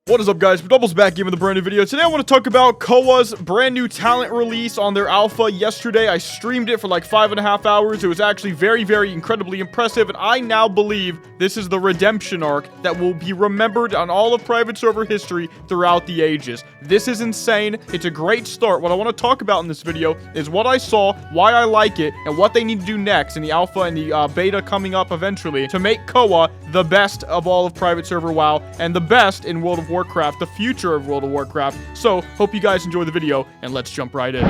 What is up, guys? Mcdoubles back giving the brand new video. Today I want to talk about Koa's brand new talent release on their alpha. Yesterday I streamed it for like 5.5 hours. It was actually very incredibly impressive, and I now believe this is the redemption arc that will be remembered on all of private server history throughout the ages. This is insane. It's a great start. What I want to talk about in this video is what I saw, why I like it, and what they need to do next in the alpha and the beta coming up eventually to make Koa the best of all of private server WoW and the best in World of Warcraft, the future of World of Warcraft. So, hope you guys enjoy the video, and let's jump right in.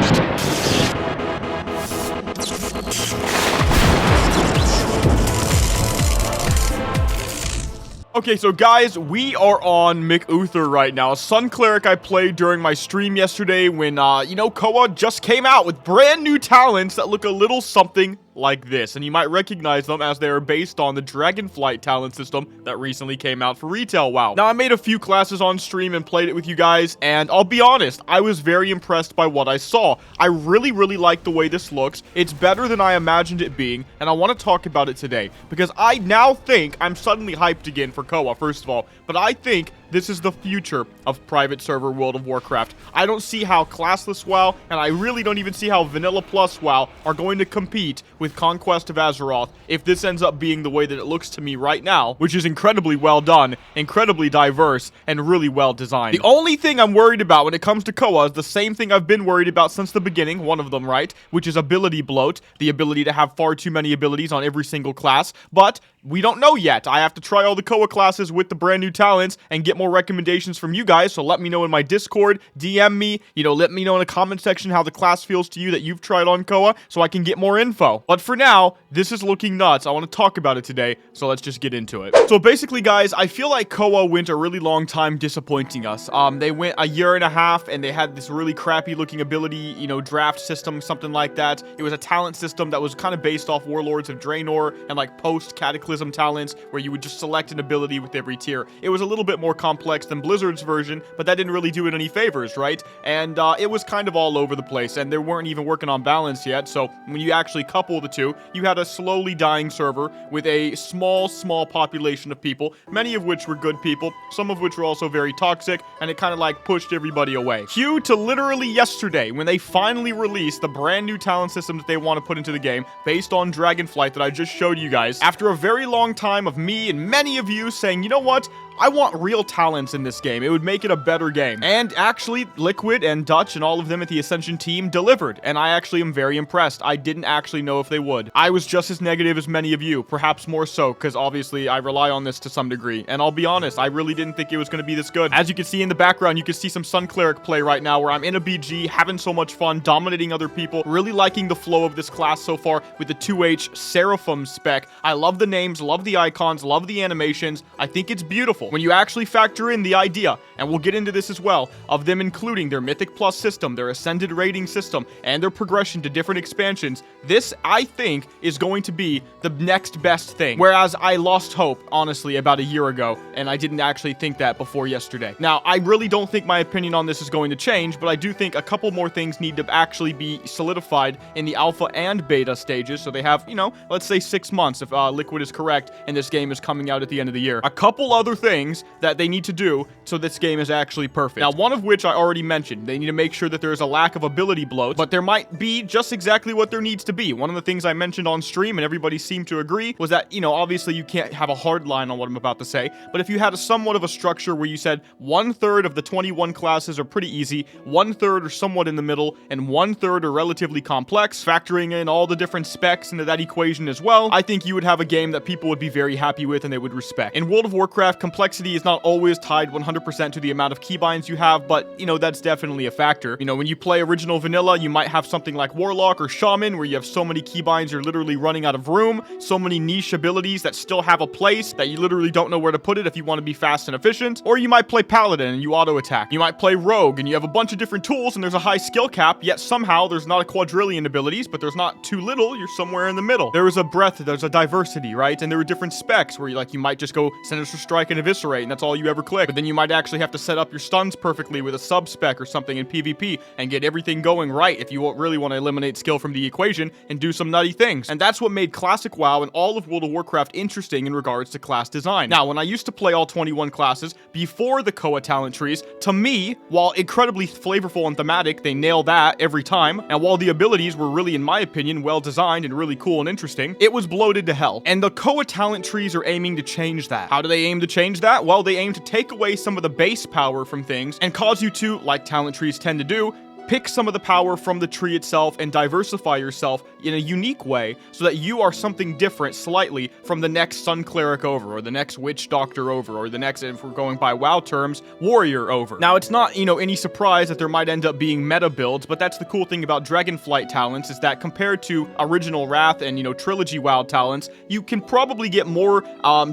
Okay, so guys, we are on Mcdoubles right now. Sun Cleric I played during my stream yesterday when, Koa just came out with brand new talents that look a little something like this, and you might recognize them as they are based on the Dragonflight talent system that recently came out for retail WoW. Now, I made a few classes on stream and played it with you guys, and I'll be honest, I was very impressed by what I saw. I really like the way this looks. It's better than I imagined it being, and I want to talk about it today, because I now think I'm suddenly hyped again for Koa, first of all, but I think this is the future of private server World of Warcraft. I don't see how classless WoW, and I really don't even see how Vanilla Plus WoW are going to compete with Conquest of Azeroth if this ends up being the way that it looks to me right now, which is incredibly well done, incredibly diverse, and really well designed. The only thing I'm worried about when it comes to Koa is the same thing I've been worried about since the beginning, one of them, right, which is ability bloat, the ability to have far too many abilities on every single class, but we don't know yet. I have to try all the Koa classes with the brand new talents and get more recommendations from you guys, so let me know in my Discord, DM me, let me know in the comment section how the class feels to you that you've tried on Koa, so I can get more info. But for now, this is looking nuts. I want to talk about it today, so let's just get into it. So basically, guys, I feel like Koa went a really long time disappointing us. They went a year and a half, and they had this really crappy looking ability, draft system, something like that. It was a talent system that was kind of based off Warlords of Draenor and like post-Cataclysm talents, where you would just select an ability with every tier. It was a little bit more complex than Blizzard's version, but that didn't really do it any favors, right? And it was kind of all over the place, and they weren't even working on balance yet, so when you actually couple the two, you had a slowly dying server with a small population of people, many of which were good people, some of which were also very toxic, and it kind of like pushed everybody away. Cue to literally yesterday, when they finally released the brand new talent system that they want to put into the game, based on Dragonflight that I just showed you guys, after a very long time of me and many of you saying, you know what? I want real talents in this game. It would make it a better game. And actually, Liquid and Dutch and all of them at the Ascension team delivered, and I actually am very impressed. I didn't actually know if they would. I was just as negative as many of you, perhaps more so, because obviously I rely on this to some degree. And I'll be honest, I really didn't think it was going to be this good. As you can see in the background, you can see some Sun Cleric play right now, where I'm in a BG, having so much fun, dominating other people, really liking the flow of this class so far with the 2H Seraphim spec. I love the names, love the icons, love the animations. I think it's beautiful. When you actually factor in the idea, and we'll get into this as well, of them including their Mythic Plus system, their Ascended rating system, and their progression to different expansions, this, I think, is going to be the next best thing. Whereas I lost hope, honestly, about a year ago, and I didn't actually think that before yesterday. Now, I really don't think my opinion on this is going to change, but I do think a couple more things need to actually be solidified in the alpha and beta stages, so they have, let's say 6 months if Liquid is correct, and this game is coming out at the end of the year. A couple other things that they need to do so this game is actually perfect. Now, one of which I already mentioned. They need to make sure that there's a lack of ability bloat, but there might be just exactly what there needs to be. One of the things I mentioned on stream, and everybody seemed to agree, was that, obviously you can't have a hard line on what I'm about to say, but if you had somewhat of a structure where you said 1/3 of the 21 classes are pretty easy, 1/3 are somewhat in the middle, and 1/3 are relatively complex, factoring in all the different specs into that equation as well, I think you would have a game that people would be very happy with and they would respect. In World of Warcraft, complexity is not always tied 100% to the amount of keybinds you have, but, that's definitely a factor. When you play original vanilla, you might have something like Warlock or Shaman, where you have so many keybinds you're literally running out of room, so many niche abilities that still have a place that you literally don't know where to put it if you want to be fast and efficient. Or you might play Paladin and you auto-attack. You might play Rogue and you have a bunch of different tools and there's a high skill cap, yet somehow there's not a quadrillion abilities, but there's not too little, you're somewhere in the middle. There is a breadth, there's a diversity, right? And there are different specs where you might just go Sinister Strike and Eviscerate, and that's all you ever click. But then you might actually have have to set up your stuns perfectly with a sub-spec or something in PvP and get everything going right if you really want to eliminate skill from the equation and do some nutty things. And that's what made Classic WoW and all of World of Warcraft interesting in regards to class design. Now, when I used to play all 21 classes before the Koa talent trees, to me, while incredibly flavorful and thematic, they nail that every time, and while the abilities were really, in my opinion, well designed and really cool and interesting, it was bloated to hell. And the Koa talent trees are aiming to change that. How do they aim to change that? Well, they aim to take away some of the base power from things and cause you to, like talent trees tend to do, pick some of the power from the tree itself and diversify yourself in a unique way so that you are something different slightly from the next Sun Cleric over, or the next Witch Doctor over, or the next, if we're going by WoW terms, Warrior over. Now, it's not, any surprise that there might end up being meta builds, but that's the cool thing about Dragonflight talents, is that compared to original Wrath and, Trilogy WoW talents, you can probably get more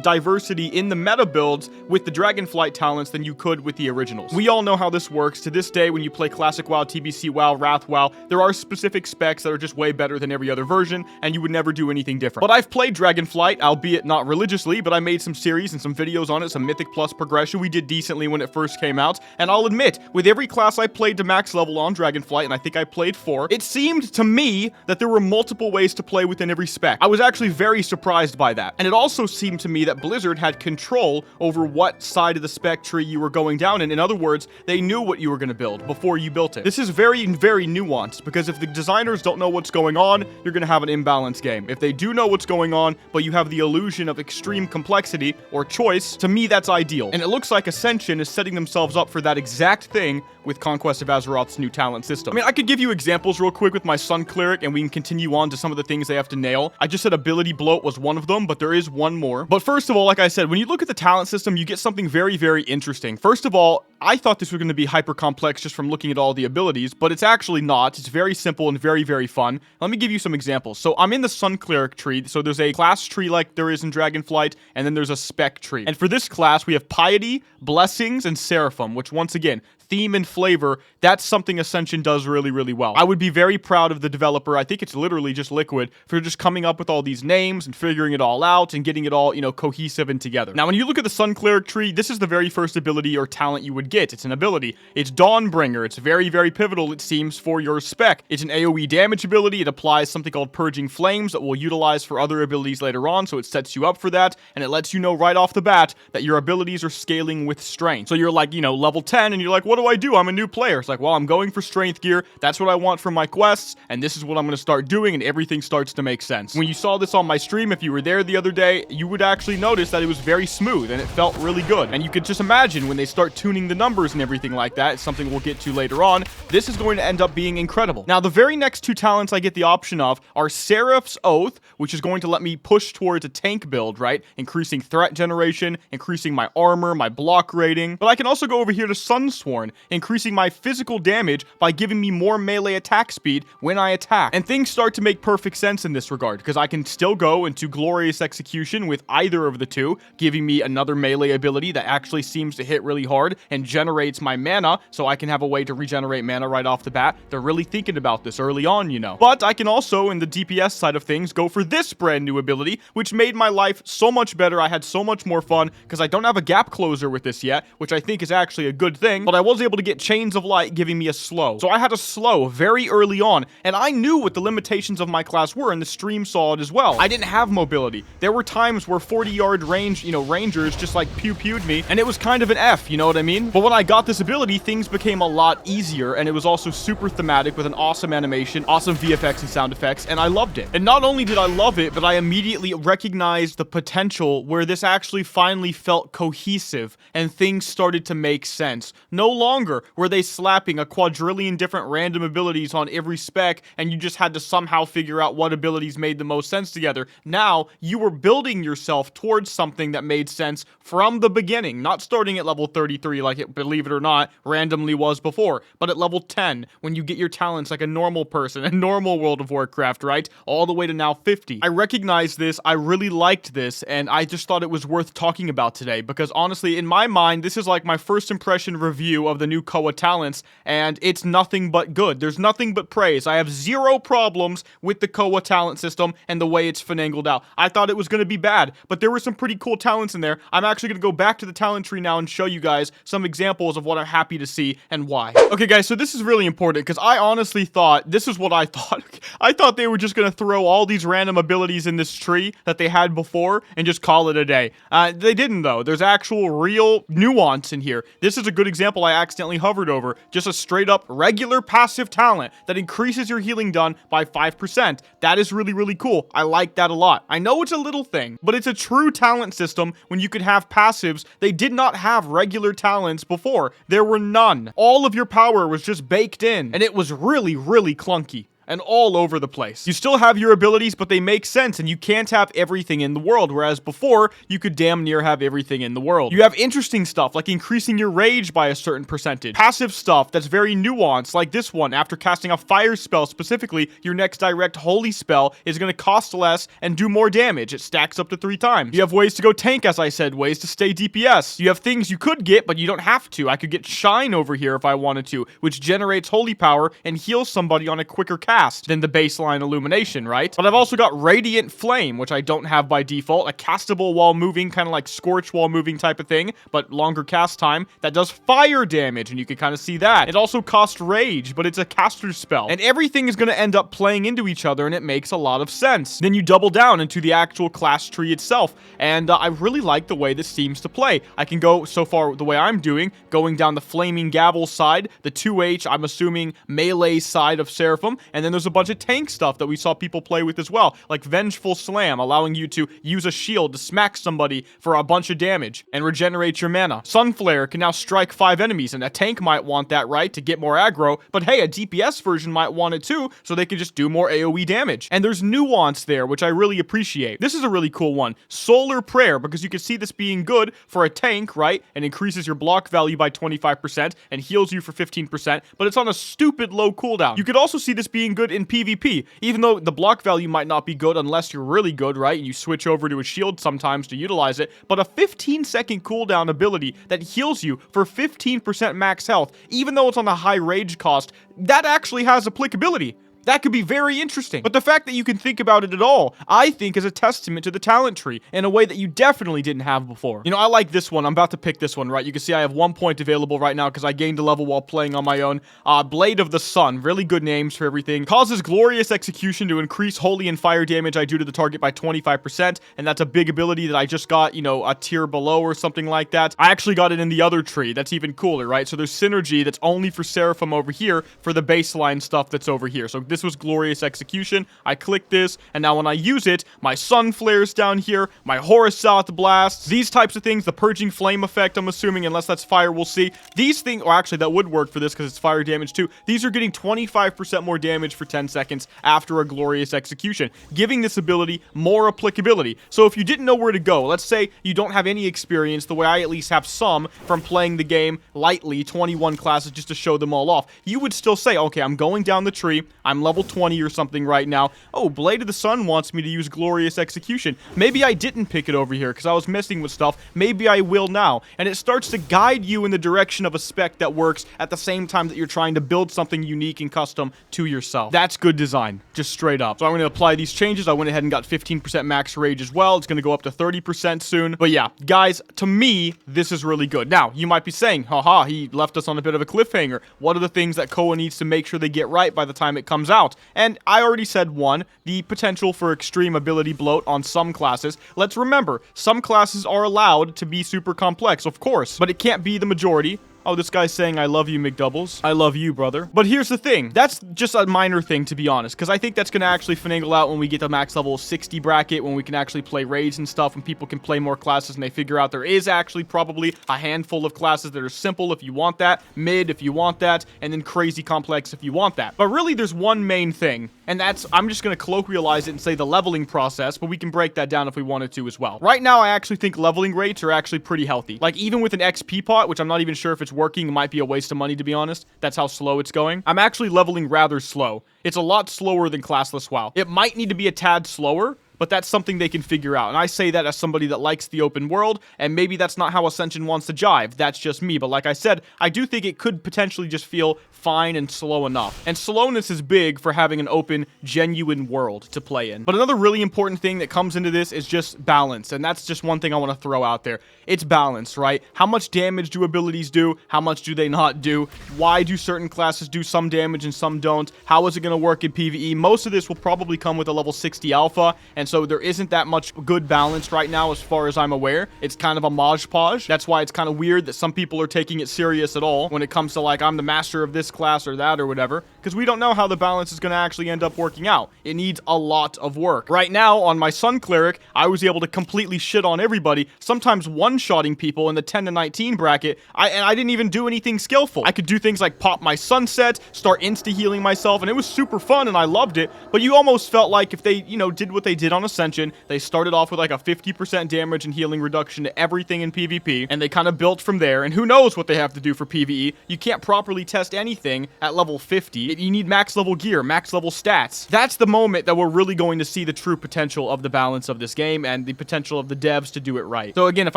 diversity in the meta builds with the Dragonflight talents than you could with the originals. We all know how this works. To this day, when you play Classic WoW, TBC WoW, Wrath WoW, there are specific specs that are just way better than every other version, and you would never do anything different. But I've played Dragonflight, albeit not religiously, but I made some series and some videos on it, some Mythic Plus progression. We did decently when it first came out, and I'll admit, with every class I played to max level on Dragonflight, and I think I played 4, it seemed to me that there were multiple ways to play within every spec. I was actually very surprised by that. And it also seemed to me that Blizzard had control over what side of the spec tree you were going down in. In other words, they knew what you were going to build before you built it. This is very nuanced, because if the designers don't know what's going on, you're going to have an imbalanced game. If they do know what's going on, but you have the illusion of extreme complexity or choice, to me that's ideal. And it looks like Ascension is setting themselves up for that exact thing with Conquest of Azeroth's new talent system. I mean, I could give you examples real quick with my Sun Cleric, and we can continue on to some of the things they have to nail. I just said ability bloat was one of them, but there is one more. But first of all, like I said, when you look at the talent system, you get something very, very interesting. First of all, I thought this was going to be hyper complex just from looking at all the abilities, but it's actually not. It's very simple and very, very fun. Let me give you some examples. So I'm in the Sun Cleric tree. So there's a class tree like there is in Dragonflight, and then there's a spec tree. And for this class, we have Piety, Blessings, and Seraphim, which once again, theme and flavor, that's something Ascension does really, really well. I would be very proud of the developer, I think it's literally just Liquid, for just coming up with all these names and figuring it all out and getting it all, cohesive and together. Now, when you look at the Sun Cleric tree, this is the very first ability or talent you would get. It's an ability. It's Dawnbringer. It's very, very pivotal, it seems, for your spec. It's an AoE damage ability. It applies something called Purging Flames that we'll utilize for other abilities later on, so it sets you up for that, and it lets you know right off the bat that your abilities are scaling with strength. So you're like, level 10, and you're like, what do I do? I'm a new player. It's like, well, I'm going for strength gear. That's what I want from my quests, and this is what I'm going to start doing, and everything starts to make sense. When you saw this on my stream, if you were there the other day, you would actually notice that it was very smooth, and it felt really good. And you could just imagine when they start tuning the numbers and everything like that, it's something we'll get to later on, this is going to end up being incredible. Now, the very next two talents I get the option of are Seraph's Oath, which is going to let me push towards a tank build, right? Increasing threat generation, increasing my armor, my block rating. But I can also go over here to Sunsworn, increasing my physical damage by giving me more melee attack speed when I attack. And things start to make perfect sense in this regard, because I can still go into Glorious Execution with either of the two, giving me another melee ability that actually seems to hit really hard and generates my mana, so I can have a way to regenerate mana right off the bat. They're really thinking about this early on, But I can also, in the DPS side of things, go for this brand new ability, which made my life so much better. I had so much more fun, because I don't have a gap closer with this yet, which I think is actually a good thing, but I was able to get Chains of Light giving me a slow. So I had a slow very early on, and I knew what the limitations of my class were, and the stream saw it as well. I didn't have mobility. There were times where 40-yard range, rangers just like pew-pewed me, and it was kind of an F, you know what I mean? But when I got this ability, things became a lot easier, and it was also super thematic with an awesome animation, awesome VFX and sound effects, and I loved it. And not only did I love it, but I immediately recognized the potential where this actually finally felt cohesive, and things started to make sense. No longer were they slapping a quadrillion different random abilities on every spec, and you just had to somehow figure out what abilities made the most sense together. Now, you were building yourself towards something that made sense from the beginning, not starting at level 33 like it, believe it or not, randomly was before, but at level 10 when you get your talents like a normal person, a normal World of Warcraft, right? All the way to now 50. I recognize this, I really liked this, and I just thought it was worth talking about today, because honestly, in my mind, this is like my first impression review of the new Koa talents, and it's nothing but good. There's nothing but praise. I have zero problems with the Koa talent system and the way it's finagled out. I thought it was going to be bad, but there were some pretty cool talents in there. I'm actually going to go back to the talent tree now and show you guys some examples of what I'm happy to see and why. Okay, guys, so this is really important, because I honestly thought, this is what I thought. I thought they were just going to throw all these random abilities in this tree that they had before and just call it a day. They didn't, though. There's actual real nuance in here. This is a good example I accidentally hovered over. Just a straight up regular passive talent that increases your healing done by 5%. That is really, really cool. I like that a lot. I know it's a little thing, but it's a true talent system when you could have passives. They did not have regular talents before. There were none. All of your power was just baked in, and it was really, really clunky and all over the place. You still have your abilities, but they make sense, and you can't have everything in the world, whereas before, you could damn near have everything in the world. You have interesting stuff, like increasing your rage by a certain percentage. Passive stuff that's very nuanced, like this one. After casting a fire spell specifically, your next direct holy spell is going to cost less and do more damage. It stacks up to 3 times. You have ways to go tank, as I said, ways to stay DPS. You have things you could get, but you don't have to. I could get Shine over here if I wanted to, which generates holy power and heals somebody on a quicker cast than the baseline illumination, right? But I've also got Radiant Flame, which I don't have by default, a castable while moving, kind of like Scorch while moving type of thing, but longer cast time, that does fire damage, and you can kind of see that. It also costs Rage, but it's a caster spell, and everything is going to end up playing into each other, and it makes a lot of sense. Then you double down into the actual class tree itself, and I really like the way this seems to play. I can go, so far, the way I'm doing, going down the Flaming Gavel side, the 2H, I'm assuming, melee side of Seraphim, and then there's a bunch of tank stuff that we saw people play with as well, like Vengeful Slam, allowing you to use a shield to smack somebody for a bunch of damage and regenerate your mana. Sunflare can now strike 5 enemies, and a tank might want that, right, to get more aggro, but hey, a DPS version might want it too, so they can just do more AoE damage. And there's nuance there, which I really appreciate. This is a really cool one. Solar Prayer, because you can see this being good for a tank, right, and increases your block value by 25% and heals you for 15%, but it's on a stupid low cooldown. You could also see this being good in PvP, even though the block value might not be good unless you're really good, right? And you switch over to a shield sometimes to utilize it, but a 15-second cooldown ability that heals you for 15% max health, even though it's on a high rage cost, that actually has applicability. That could be very interesting. But the fact that you can think about it at all, I think is a testament to the talent tree in a way that you definitely didn't have before. You know, I like this one. I'm about to pick this one, right? You can see I have 1 point available right now because I gained a level while playing on my own. Blade of the Sun. Really good names for everything. Causes Glorious Execution to increase holy and fire damage I do to the target by 25%, and that's a big ability that I just got, you know, a tier below or something like that. I actually got it in the other tree. That's even cooler, right? So there's synergy that's only for Seraphim over here for the baseline stuff that's over here. So this was Glorious Execution. I click this, and now when I use it, my Sun Flares down here, my Horasath Blasts, these types of things, the Purging Flame effect, I'm assuming, unless that's fire, we'll see. These things, or actually that would work for this because it's fire damage too. These are getting 25% more damage for 10 seconds after a Glorious Execution, giving this ability more applicability. So if you didn't know where to go, let's say you don't have any experience, the way I at least have some from playing the game lightly, 21 classes just to show them all off, you would still say, okay, I'm going down the tree, I'm level 20 or something right now. Oh, Blade of the Sun wants me to use Glorious Execution. Maybe I didn't pick it over here because I was messing with stuff. Maybe I will now. And it starts to guide you in the direction of a spec that works at the same time that you're trying to build something unique and custom to yourself. That's good design, just straight up. So I'm going to apply these changes. I went ahead and got 15% max rage as well. It's going to go up to 30% soon. But yeah, guys, to me, this is really good. Now, you might be saying, haha, he left us on a bit of a cliffhanger. What are the things that Koa needs to make sure they get right by the time it comes out? And I already said one, the potential for extreme ability bloat on some classes. Let's remember, some classes are allowed to be super complex, of course, but it can't be the majority. Oh, this guy's saying, I love you, Mcdoubles. I love you, brother. But here's the thing. That's just a minor thing, to be honest, because I think that's going to actually finagle out when we get the max level 60 bracket, when we can actually play raids and stuff, and people can play more classes, and they figure out there is actually probably a handful of classes that are simple if you want that, mid if you want that, and then crazy complex if you want that. But really, there's one main thing, and that's, I'm just going to colloquialize it and say the leveling process, but we can break that down if we wanted to as well. Right now, I actually think leveling rates are actually pretty healthy. Like, even with an XP pot, which I'm not even sure if it's working, it might be a waste of money, to be honest. That's how slow it's going. I'm actually leveling rather slow. It's a lot slower than classless WoW. It might need to be a tad slower, but that's something they can figure out. And I say that as somebody that likes the open world, and maybe that's not how Ascension wants to jive. That's just me. But like I said, I do think it could potentially just feel fine and slow enough. And slowness is big for having an open, genuine world to play in. But another really important thing that comes into this is just balance. And that's just one thing I want to throw out there. It's balance, right? How much damage do abilities do? How much do they not do? Why do certain classes do some damage and some don't? How is it going to work in PvE? Most of this will probably come with a level 60 alpha, and so there isn't that much good balance right now as far as I'm aware. It's kind of a modge podge. That's why it's kind of weird that some people are taking it serious at all when it comes to like, I'm the master of this class or that or whatever, because we don't know how the balance is going to actually end up working out. It needs a lot of work. Right now on my Sun Cleric, I was able to completely shit on everybody, sometimes one-shotting people in the 10 to 19 bracket, and I didn't even do anything skillful. I could do things like pop my sunset, start insta-healing myself, and it was super fun and I loved it, but you almost felt like if they, you know, did what they did on Ascension, they started off with like a 50% damage and healing reduction to everything in PvP, and they kind of built from there, and who knows what they have to do for PvE. You can't properly test anything at level 50. You need max level gear, max level stats. That's the moment that we're really going to see the true potential of the balance of this game and the potential of the devs to do it right. So again, if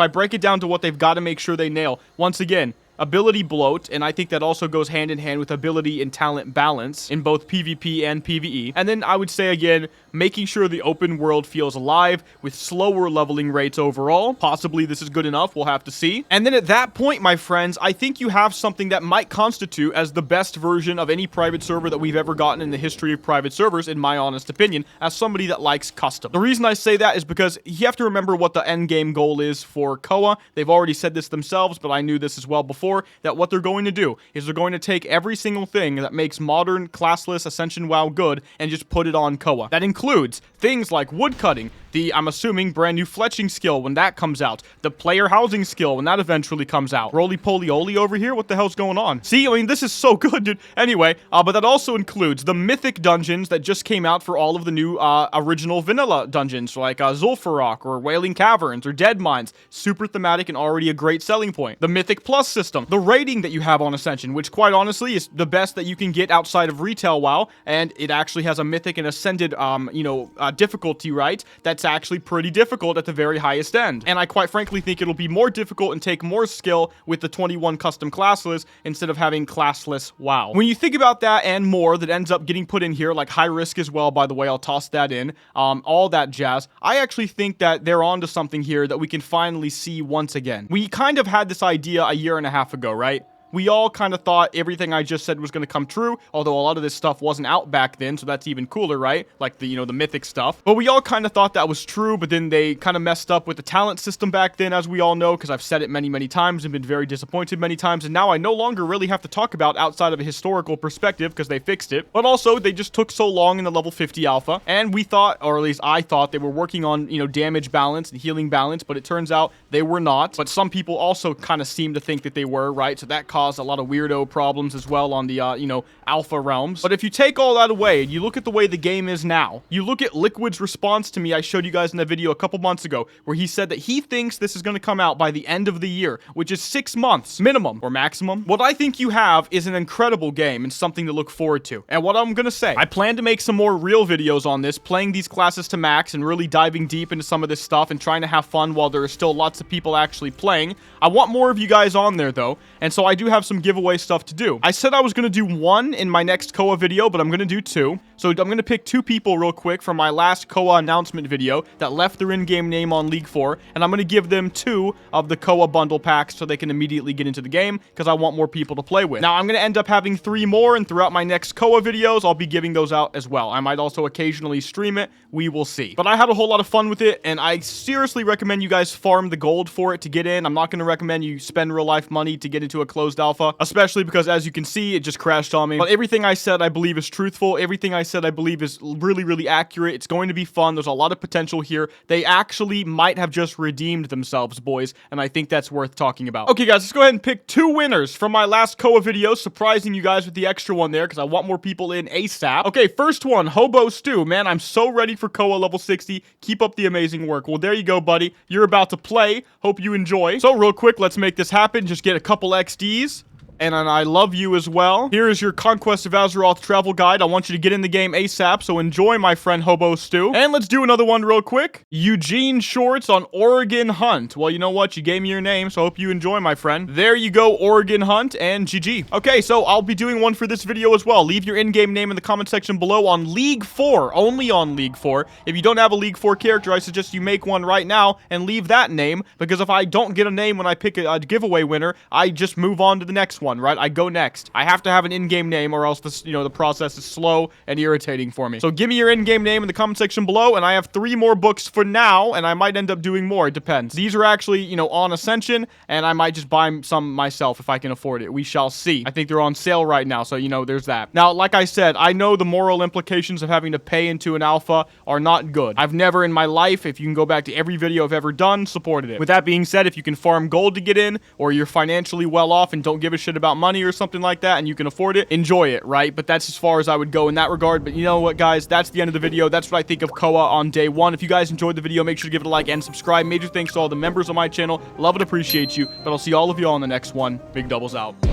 I break it down to what they've got to make sure they nail, once again, ability bloat, and I think that also goes hand in hand with ability and talent balance in both PvP and PvE. And then I would say again, making sure the open world feels alive with slower leveling rates overall. Possibly this is good enough, we'll have to see. And then at that point, my friends, I think you have something that might constitute as the best version of any private server that we've ever gotten in the history of private servers, in my honest opinion, as somebody that likes custom. The reason I say that is because you have to remember what the end game goal is for Koa. They've already said this themselves, but I knew this as well before, that what they're going to do is they're going to take every single thing that makes modern classless Ascension WoW good and just put it on Koa. That includes things like woodcutting, the, I'm assuming, brand new fletching skill when that comes out, the player housing skill when that eventually comes out. Roly-poly-oly over here? What the hell's going on? See, I mean, this is so good, dude. Anyway, but that also includes the mythic dungeons that just came out for all of the new original vanilla dungeons, like Zul'Farrak or Wailing Caverns or Dead Mines. Super thematic and already a great selling point. The Mythic Plus system, the rating that you have on Ascension, which quite honestly is the best that you can get outside of retail WoW, and it actually has a mythic and ascended, difficulty, right? That's actually pretty difficult at the very highest end. And I quite frankly think it'll be more difficult and take more skill with the 21 custom classless instead of having classless WoW. When you think about that and more that ends up getting put in here, like high risk as well, by the way, I'll toss that in, all that jazz, I actually think that they're onto something here that we can finally see once again. We kind of had this idea a year and a half ago, right? We all kind of thought everything I just said was going to come true, although a lot of this stuff wasn't out back then, so that's even cooler, right? Like the, the mythic stuff. But we all kind of thought that was true, but then they kind of messed up with the talent system back then, as we all know, because I've said it many, many times and been very disappointed many times, and now I no longer really have to talk about outside of a historical perspective because they fixed it. But also, they just took so long in the level 50 alpha, and we thought, or at least I thought, they were working on, damage balance and healing balance, but it turns out they were not. But some people also kind of seem to think that they were, right? So that caused a lot of weirdo problems as well on the, alpha realms. But if you take all that away and you look at the way the game is now, you look at Liquid's response to me, I showed you guys in that video a couple months ago, where he said that he thinks this is going to come out by the end of the year, which is 6 months minimum or maximum. What I think you have is an incredible game and something to look forward to. And what I'm going to say, I plan to make some more real videos on this, playing these classes to max and really diving deep into some of this stuff and trying to have fun while there are still lots of people actually playing. I want more of you guys on there though, and so I do have some giveaway stuff to do. I said I was going to do one in my next Koa video, but I'm going to do two. So I'm going to pick two people real quick from my last Koa announcement video that left their in-game name on League 4, and I'm going to give them 2 of the Koa bundle packs so they can immediately get into the game, because I want more people to play with. Now, I'm going to end up having 3 more, and throughout my next Koa videos, I'll be giving those out as well. I might also occasionally stream it. We will see. But I had a whole lot of fun with it, and I seriously recommend you guys farm the gold for it to get in. I'm not going to recommend you spend real-life money to get into a closed alpha, especially because, as you can see, it just crashed on me. But everything I said, I believe, is truthful. Everything I said, I believe, is really, really accurate. It's going to be fun. There's a lot of potential here. They actually might have just redeemed themselves, boys, and I think that's worth talking about. Okay, guys, let's go ahead and pick 2 winners from my last Koa video, surprising you guys with the extra one there, because I want more people in ASAP. Okay, first one, Hobo Stew. Man, I'm so ready for Koa level 60. Keep up the amazing work. Well, there you go, buddy. You're about to play. Hope you enjoy. So, real quick, let's make this happen. Just get a couple XDs. and I love you as well. Here is your Conquest of Azeroth travel guide. I want you to get in the game ASAP, so enjoy, my friend Hobo Stew. And let's do another one real quick. Eugene Shorts on Oregon Hunt. Well, you know what? You gave me your name, so I hope you enjoy, my friend. There you go, Oregon Hunt, and GG. Okay, so I'll be doing one for this video as well. Leave your in-game name in the comment section below on League 4, only on League 4. If you don't have a League 4 character, I suggest you make one right now and leave that name, because if I don't get a name when I pick a giveaway winner, I just move on to the next one, right? I go next. I have to have an in-game name, or else this, the process is slow and irritating for me. So give me your in-game name in the comment section below, and I have 3 more books for now, and I might end up doing more. It depends. These are actually, on Ascension, and I might just buy some myself if I can afford it. We shall see. I think they're on sale right now, so, there's that. Now, like I said, I know the moral implications of having to pay into an alpha are not good. I've never in my life, if you can go back to every video I've ever done, supported it. With that being said, if you can farm gold to get in, or you're financially well off and don't give a shit about money or something like that, and you can afford it, enjoy it, right? But that's as far as I would go in that regard. But you know what, guys? That's the end of the video. That's what I think of Koa on day 1. If you guys enjoyed the video, make sure to give it a like and subscribe. Major thanks to all the members of my channel. Love and appreciate you. But I'll see all of you all in the next one. Mcdoubles out.